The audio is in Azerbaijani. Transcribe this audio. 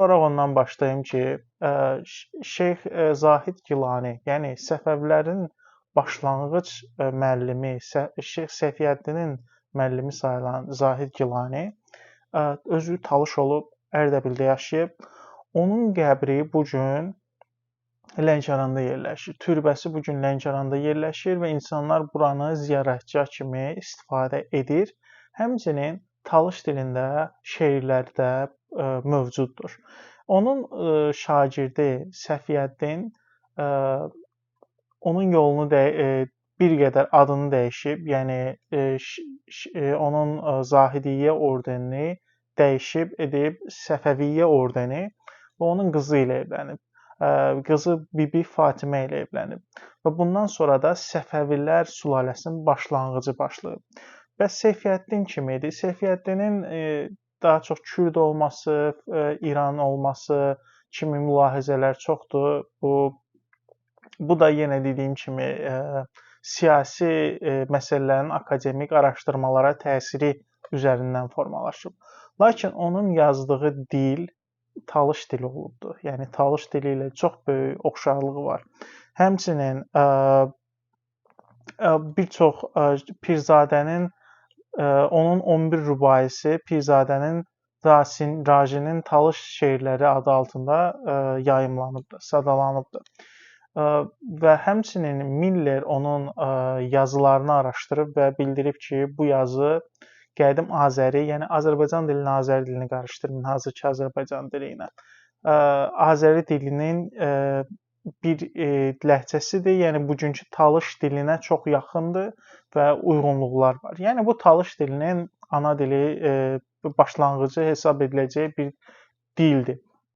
Olaraq ondan başlayım ki, Şeyx Zahid Gilani, yəni Səfəvilərin başlanğıc müəllimi, Şeyx Səfiyyəddinin müəllimi sayılan Zahid Gilani özü Talış olub, Ərdəbildə yaşayıb. Onun qəbri bu gün Lənkəranda yerləşir. Türbəsi bu gün Lənkəranda yerləşir və insanlar buranı ziyarətgah kimi istifadə edir. Həmçinin Talış dilində şeirləri də mövcuddur. Onun şagirdi Səfiyyəddin onun yolunu bir qədər adını dəyişib, yəni onun Zahidiyyə ordenini dəyişib edib Səfəviyyə ordeni və onun qızı ilə evlənib. Qızı Bibi Fatimə ilə evlənib və bundan sonra da Səfəvilər sülaləsinin başlanğıcı başlayıb. Bəs Seyfiyyəddin kim idi? Seyfiyyəddinin daha çox Kürd olması, İran olması kimi mülahizələr çoxdur. Bu da yenə dediyim kimi siyasi məsələlərin akademik araşdırmalara təsiri üzərindən formalaşıb. Lakin onun yazdığı dil Talış dili olubdur. Yəni Talış dili ilə çox böyük oxşarlığı var. Həmçinin bir çox Pirzadənin onun 11 rübaisi Pirzadənin Racinin Talış şeirləri adı altında yayımlanıbdır, sadalanıbdır. Və həmçinin Miller onun yazılarını araşdırıb və bildirib ki, bu yazı qədim Azəri, yəni Azərbaycan dilini Azəri dilini qarışdırmayın, hazırki Azərbaycan dili ilə. Azəri dilinin bir ləhcəsidir, yəni bugünkü Talış dilinə çox yaxındır və uyğunluqlar var. Yəni bu Talış dilinin ana dili başlanğıcı hesab ediləcək bir dildir.